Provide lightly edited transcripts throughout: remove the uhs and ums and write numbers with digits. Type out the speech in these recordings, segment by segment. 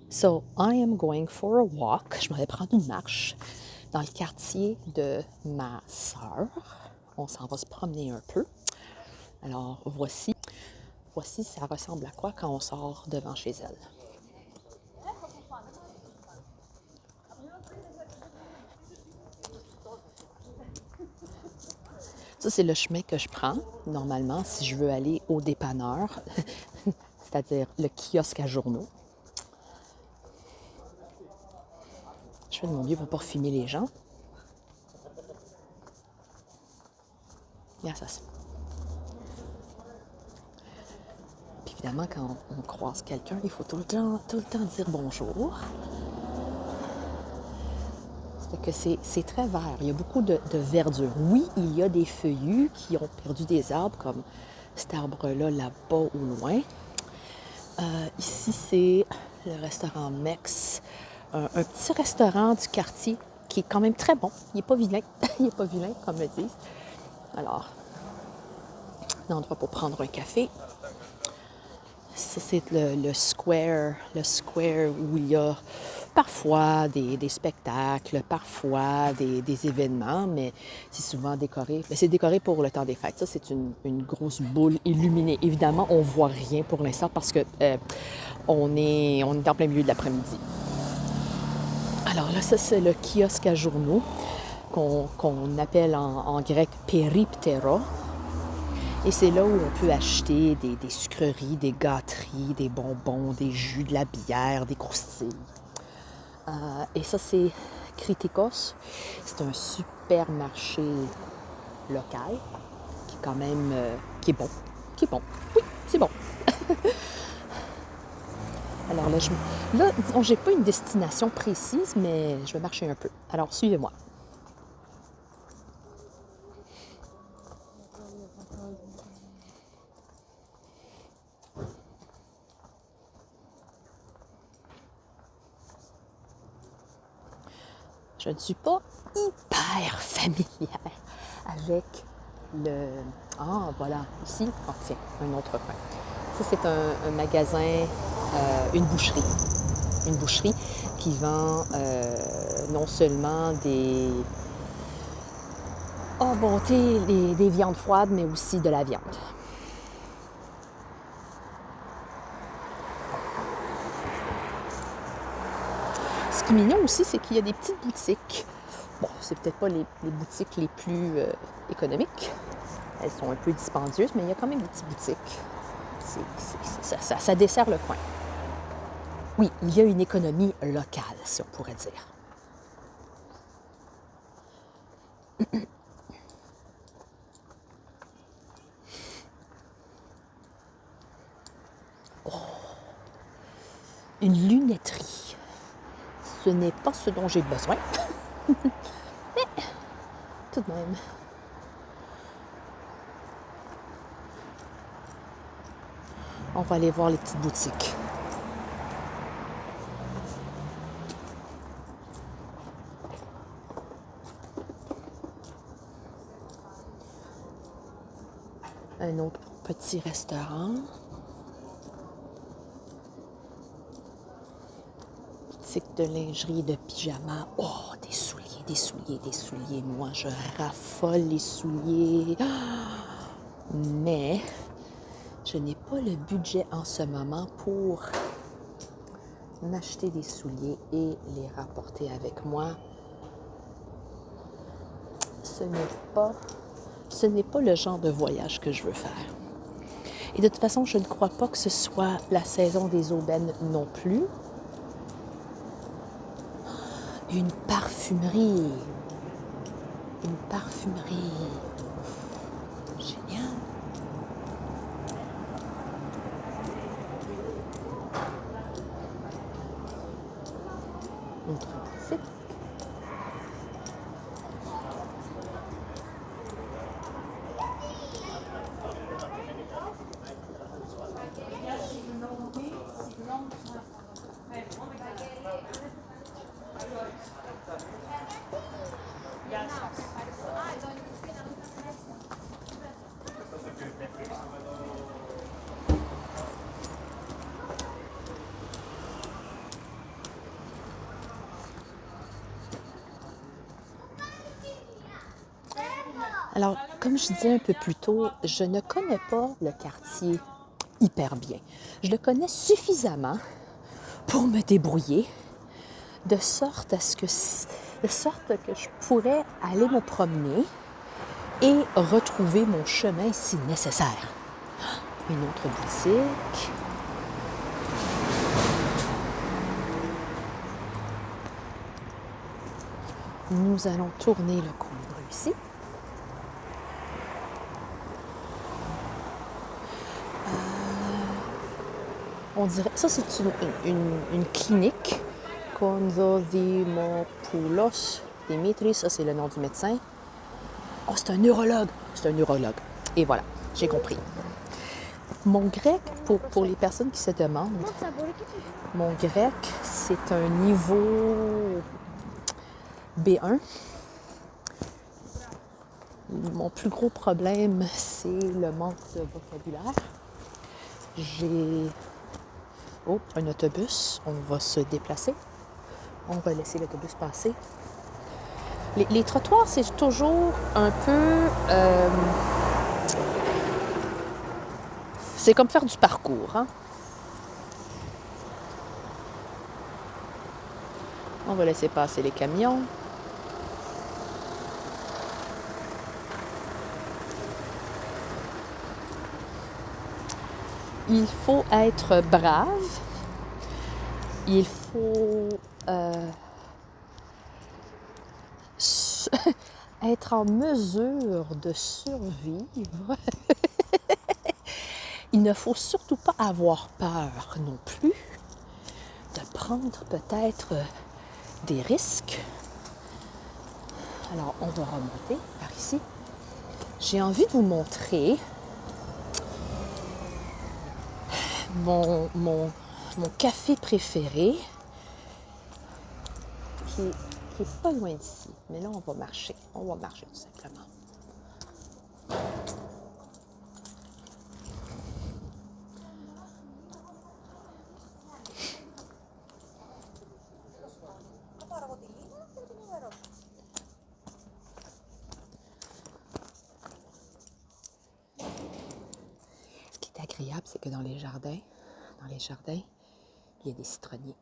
So, I am going for a walk. Je m'en vais prendre une marche dans le quartier de ma sœur. On s'en va se promener un peu. Alors, voici ça ressemble à quoi quand on sort devant chez elle. Ça, c'est le chemin que je prends, normalement, si je veux aller au dépanneur, c'est-à-dire le kiosque à journaux. Je fais de mon mieux pour ne pas filmer les gens. Bien, ça se... Puis évidemment, quand on croise quelqu'un, il faut tout le temps dire bonjour. C'est que c'est très vert. Il y a beaucoup de verdure. Oui, il y a des feuillus qui ont perdu des arbres, comme cet arbre-là, là-bas au loin. Ici, c'est le restaurant Mex. Un petit restaurant du quartier qui est quand même très bon. Il n'est pas vilain. Il n'est pas vilain, comme le disent. Alors, un endroit pour prendre un café. Ça, c'est le square où il y a parfois des spectacles, parfois des événements, mais c'est souvent décoré. Mais c'est décoré pour le temps des fêtes. Ça, c'est une grosse boule illuminée. Évidemment, on ne voit rien pour l'instant parce que on est en plein milieu de l'après-midi. Alors là, ça, c'est le kiosque à journaux qu'on appelle en grec periptera. Et c'est là où on peut acheter des sucreries, des gâteries, des bonbons, des jus, de la bière, des croustilles. Et ça, c'est Kritikos. C'est un supermarché local qui est quand même... qui est bon. Qui est bon. Oui, c'est bon. Alors là, disons, j'ai pas une destination précise, mais je vais marcher un peu. Alors, suivez-moi. Je ne suis pas hyper familière avec le... Ah, voilà, ici, oh, tiens, un autre coin. Ça, c'est un magasin, une boucherie. Une boucherie qui vend non seulement des... Oh, bonté, des viandes froides, mais aussi de la viande. Ce qui est mignon aussi, c'est qu'il y a des petites boutiques. Bon, c'est peut-être pas les boutiques les plus économiques. Elles sont un peu dispendieuses, mais il y a quand même des petites boutiques. Ça dessert le coin. Oui, il y a une économie locale, si on pourrait dire. Oh, une lunetterie. Ce n'est pas ce dont j'ai besoin. Mais, tout de même. On va aller voir les petites boutiques. Un autre petit restaurant. Boutique de lingerie, de pyjama. Oh, des souliers. Moi, je raffole les souliers. Mais je n'ai pas le budget en ce moment pour m'acheter des souliers et les rapporter avec moi. Ce n'est pas le genre de voyage que je veux faire. Et de toute façon, je ne crois pas que ce soit la saison des aubaines non plus. Une parfumerie. Génial. Autre boutique. Alors, comme je disais un peu plus tôt, je ne connais pas le quartier hyper bien. Je le connais suffisamment pour me débrouiller, de sorte que je pourrais aller me promener et retrouver mon chemin si nécessaire. Une autre boutique. Nous allons tourner le coin de rue ici. On dirait, ça c'est une clinique. Konzodimopoulos Dimitri, ça c'est le nom du médecin. Oh, c'est un neurologue. C'est un neurologue. Et voilà, j'ai compris. Mon grec, pour les personnes qui se demandent, mon grec, c'est un niveau B1. Mon plus gros problème, c'est le manque de vocabulaire. J'ai... Oh, un autobus. On va se déplacer. On va laisser l'autobus passer. Les trottoirs, c'est toujours un peu... c'est comme faire du parcours, hein? On va laisser passer les camions. Il faut être brave. Il faut être en mesure de survivre. Il ne faut surtout pas avoir peur non plus de prendre peut-être des risques. Alors, on va remonter par ici. J'ai envie de vous montrer mon café préféré qui est pas loin d'ici. Mais là, on va marcher. On va marcher tout simplement. Ce qui est agréable, c'est que dans les jardins, il y a des citronniers.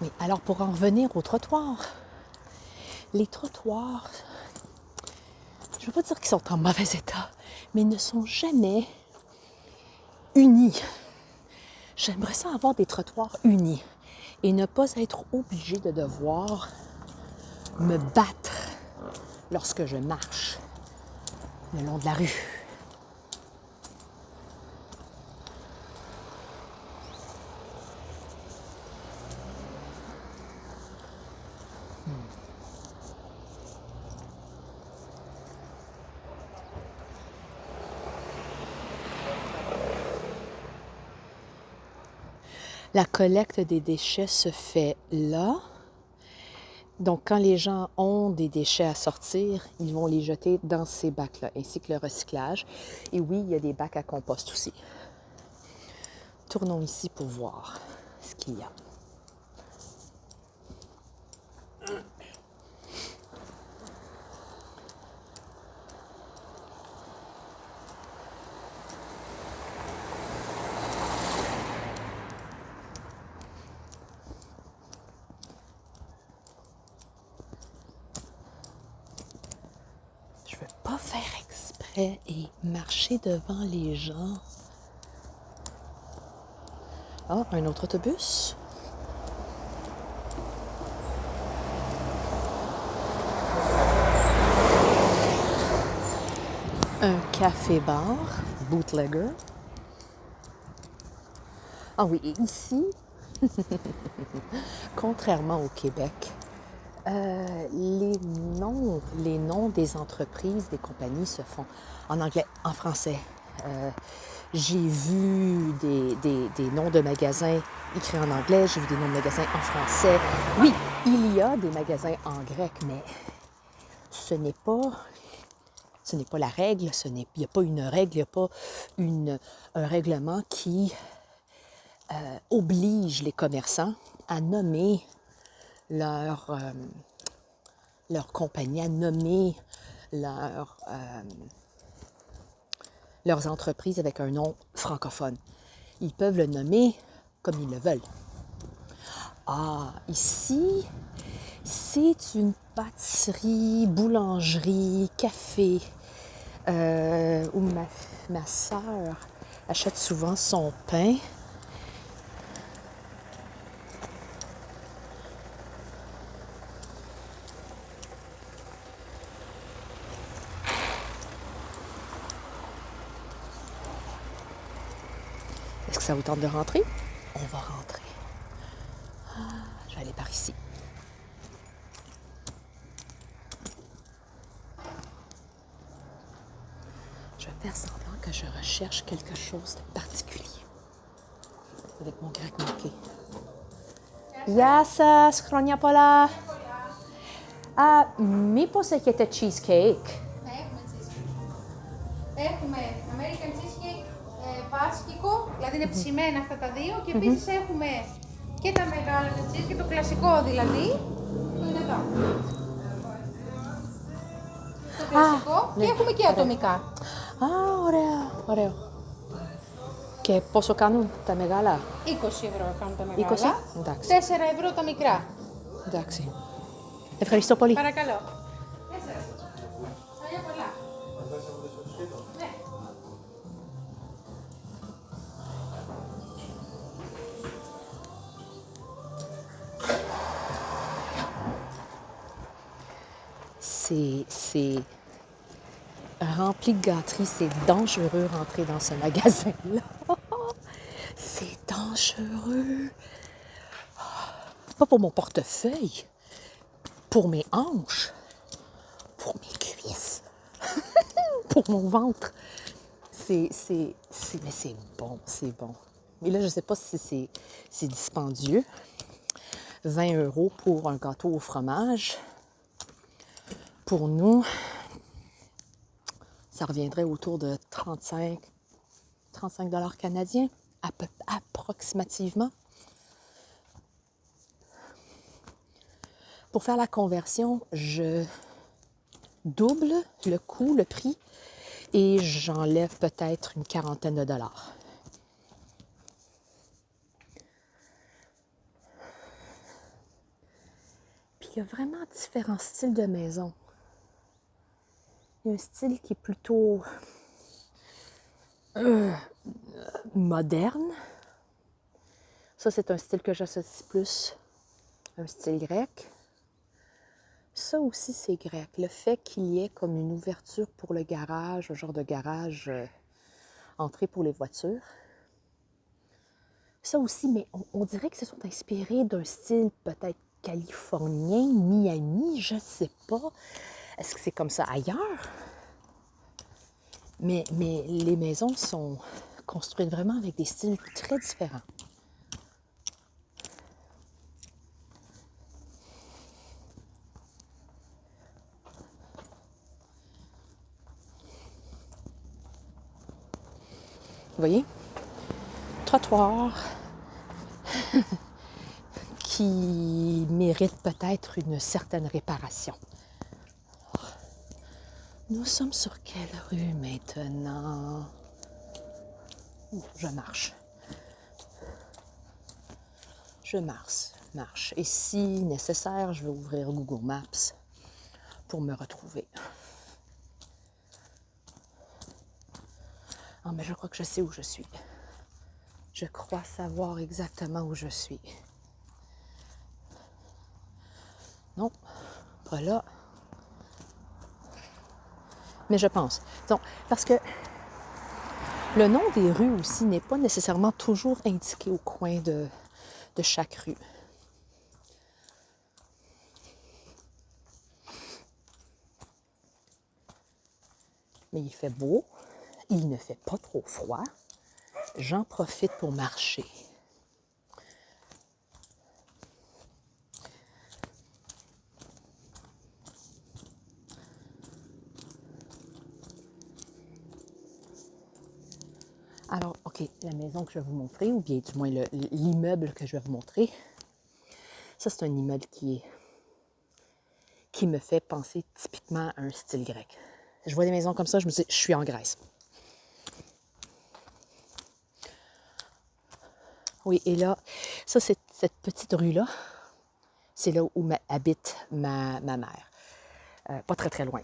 Mais alors, pour en revenir aux trottoirs, les trottoirs, je ne veux pas dire qu'ils sont en mauvais état, mais ils ne sont jamais unis. J'aimerais ça avoir des trottoirs unis et ne pas être obligée de devoir me battre lorsque je marche le long de la rue. La collecte des déchets se fait là. Donc, quand les gens ont des déchets à sortir, ils vont les jeter dans ces bacs-là, ainsi que le recyclage. Et oui, il y a des bacs à compost aussi. Tournons ici pour voir ce qu'il y a. Je ne veux pas faire exprès et marcher devant les gens. Ah, un autre autobus. Un café-bar, bootlegger. Ah oui, et ici, contrairement au Québec, les noms des entreprises, des compagnies se font en anglais, en français. J'ai vu des noms de magasins écrits en anglais, j'ai vu des noms de magasins en français. Oui, il y a des magasins en grec, mais ce n'est pas la règle, il n'y a pas une règle, il n'y a pas un règlement qui oblige les commerçants à nommer leur compagnie, à nommer leurs entreprises avec un nom francophone. Ils peuvent le nommer comme ils le veulent. Ah, ici, c'est une pâtisserie, boulangerie, café, où ma sœur achète souvent son pain. Est-ce que ça vous tente de rentrer? On va rentrer. Je vais aller par ici. Je vais faire semblant que je recherche quelque chose de particulier avec mon grec manqué. Γεια σας, χρόνια πολλά. Μήπως έχετε cheesecake? Έχουμε cheesecake. Έχουμε American cheesecake βάσκικο, δηλαδή είναι ψημένα αυτά τα δύο και επίσης έχουμε και τα μεγάλα cheesecake, το κλασικό δηλαδή, που είναι εδώ. Το κλασικό και έχουμε και ατομικά. Ωραίο. Και πόσο κάνουν τα μεγάλα? 20€ κάνουν τα μεγάλα, 20? Εντάξει. 4€ τα μικρά. Εντάξει. Ευχαριστώ πολύ. Παρακαλώ. 4. Χρόνια πολλά. Ναι. C'est rempli de gâteries. C'est dangereux rentrer dans ce magasin-là. C'est dangereux. Pas pour mon portefeuille, pour mes hanches, pour mes cuisses, pour mon ventre. Mais c'est bon, c'est bon. Mais là, je ne sais pas si c'est dispendieux. 20€ pour un gâteau au fromage. Pour nous, ça reviendrait autour de 35 $ canadiens, approximativement. Pour faire la conversion, je double le coût, le prix, et j'enlève peut-être une quarantaine de dollars. Puis il y a vraiment différents styles de maison. Il y a un style qui est plutôt moderne. Ça, c'est un style que j'associe plus, un style grec. Ça aussi, c'est grec. Le fait qu'il y ait comme une ouverture pour le garage, un genre de garage entrée pour les voitures. Ça aussi, mais on dirait que se sont inspirés d'un style peut-être californien, Miami, je ne sais pas. Est-ce que c'est comme ça ailleurs? Mais les maisons sont construites vraiment avec des styles très différents. Vous voyez? Trottoir qui mérite peut-être une certaine réparation. Nous sommes sur quelle rue maintenant? Je marche. Je marche. Et si nécessaire, je vais ouvrir Google Maps pour me retrouver. Ah, mais je crois que je sais où je suis. Je crois savoir exactement où je suis. Non, pas là. Mais je pense. Donc, parce que le nom des rues aussi n'est pas nécessairement toujours indiqué au coin de chaque rue. Mais il fait beau, il ne fait pas trop froid. j'en profite pour marcher. Alors, OK, la maison que je vais vous montrer, ou bien du moins l'immeuble que je vais vous montrer, ça, c'est un immeuble qui me fait penser typiquement à un style grec. Je vois des maisons comme ça, je me dis, je suis en Grèce. Oui, et là, ça, c'est cette petite rue-là, c'est là où habite ma mère. Pas très, très loin.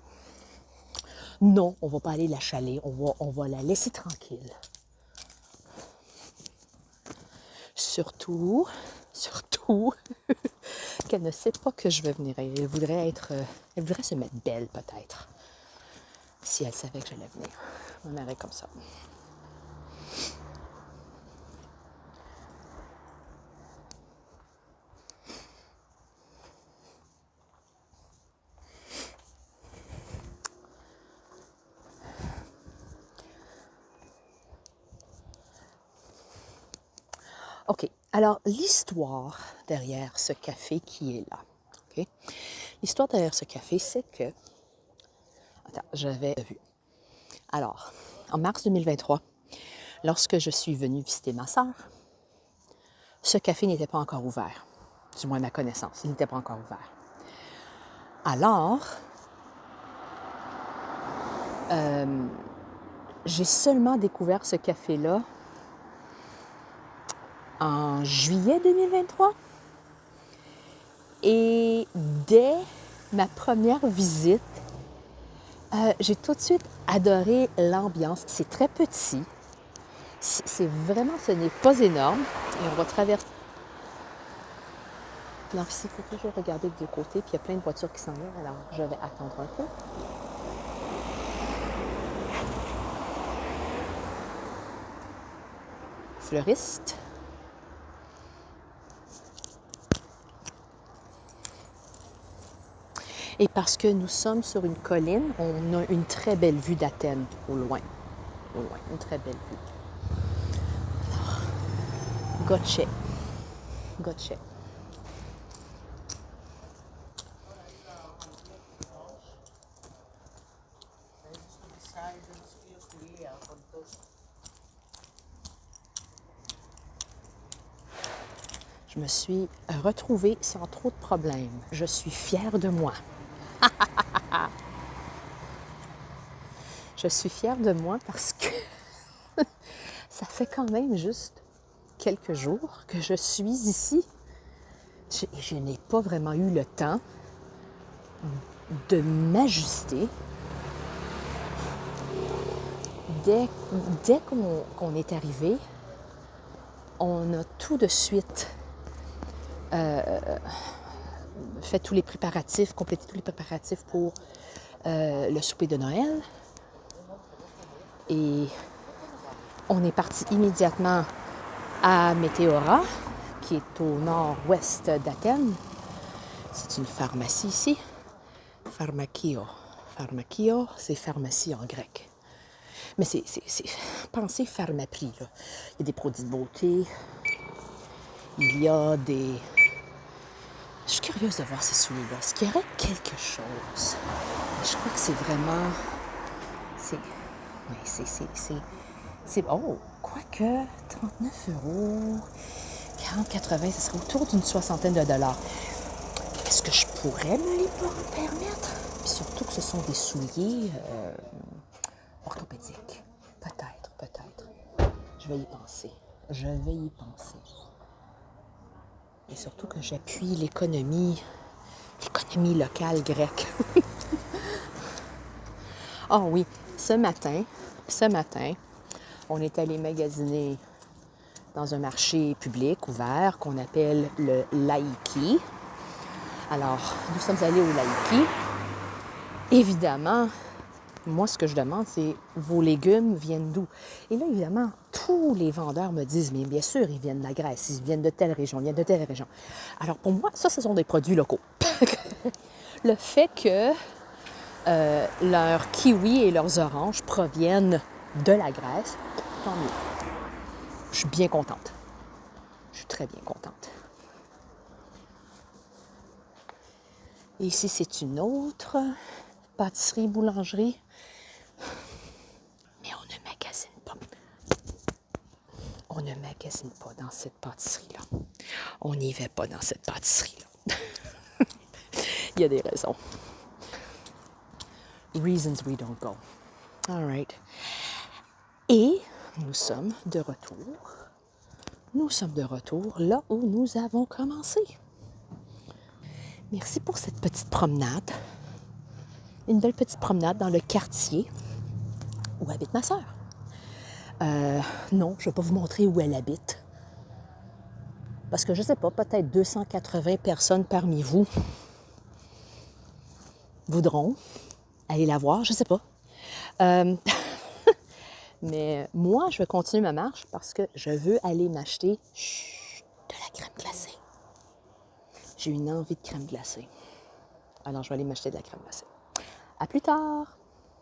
Non, on ne va pas aller la chaler, on va la laisser tranquille. Surtout qu'elle ne sait pas que je vais venir. Elle voudrait se mettre belle peut-être, si elle savait que j'allais venir. Ma mère est comme ça. OK. Alors, l'histoire derrière ce café qui est là. OK? L'histoire derrière ce café, c'est que... Attends, j'avais vu. Alors, en mars 2023, lorsque je suis venue visiter ma sœur, ce café n'était pas encore ouvert. Du moins, à ma connaissance, il n'était pas encore ouvert. Alors, j'ai seulement découvert ce café-là en juillet 2023. Et dès ma première visite, j'ai tout de suite adoré l'ambiance. C'est très petit. C'est vraiment, ce n'est pas énorme. Et on va traverser. Alors ici, il faut toujours regarder de deux côtés, puis il y a plein de voitures qui s'en viennent. Alors, je vais attendre un peu. Fleuriste. Et parce que nous sommes sur une colline, on a une très belle vue d'Athènes, au loin. Au loin, une très belle vue. Alors, Gotche. Gotche. Je me suis retrouvée sans trop de problèmes. Je suis fière de moi. Je suis fière de moi parce que ça fait quand même juste quelques jours que je suis ici. Je n'ai pas vraiment eu le temps de m'ajuster. Dès qu'on est arrivé, on a tout de suite fait tous les préparatifs, complété tous les préparatifs pour le souper de Noël. Et on est parti immédiatement à Météora, qui est au nord-ouest d'Athènes. C'est une pharmacie ici. Pharmakio. Pharmakio, c'est pharmacie en grec. Mais c'est pensez pharmaprix, là. Il y a des produits de beauté. Il y a des... Je suis curieuse de voir ces souliers-là. Est-ce qu'il y aurait quelque chose? Je crois que c'est vraiment... Oh, quoique, 39 €, 40,80, ça serait autour d'une soixantaine de dollars. Est-ce que je pourrais me les permettre? Puis surtout que ce sont des souliers orthopédiques. Peut-être. Je vais y penser. Et surtout que j'appuie l'économie locale grecque. Ah oui, ce matin, on est allé magasiner dans un marché public ouvert qu'on appelle le Laïki. Alors, nous sommes allés au Laïki. Évidemment, moi, ce que je demande, c'est vos légumes viennent d'où? Et là, évidemment, tous les vendeurs me disent, mais bien sûr, ils viennent de la Grèce, ils viennent de telle région, ils viennent de telle région. Alors, pour moi, ça, ce sont des produits locaux. Le fait que leurs kiwis et leurs oranges proviennent de la Grèce, tant mieux. Je suis bien contente. Je suis très bien contente. Et ici, c'est une autre pâtisserie, boulangerie. Mais on ne magasine pas. On ne magasine pas dans cette pâtisserie-là. On n'y va pas dans cette pâtisserie-là. Il y a des raisons. Reasons we don't go. All right. Et nous sommes de retour. Nous sommes de retour là où nous avons commencé. Merci pour cette petite promenade. Une belle petite promenade dans le quartier où habite ma sœur. Non, je ne vais pas vous montrer où elle habite. Parce que je ne sais pas, peut-être 280 personnes parmi vous voudront aller la voir, je ne sais pas. Mais moi, je vais continuer ma marche parce que je veux aller m'acheter de la crème glacée. J'ai une envie de crème glacée. Alors, je vais aller m'acheter de la crème glacée. À plus tard!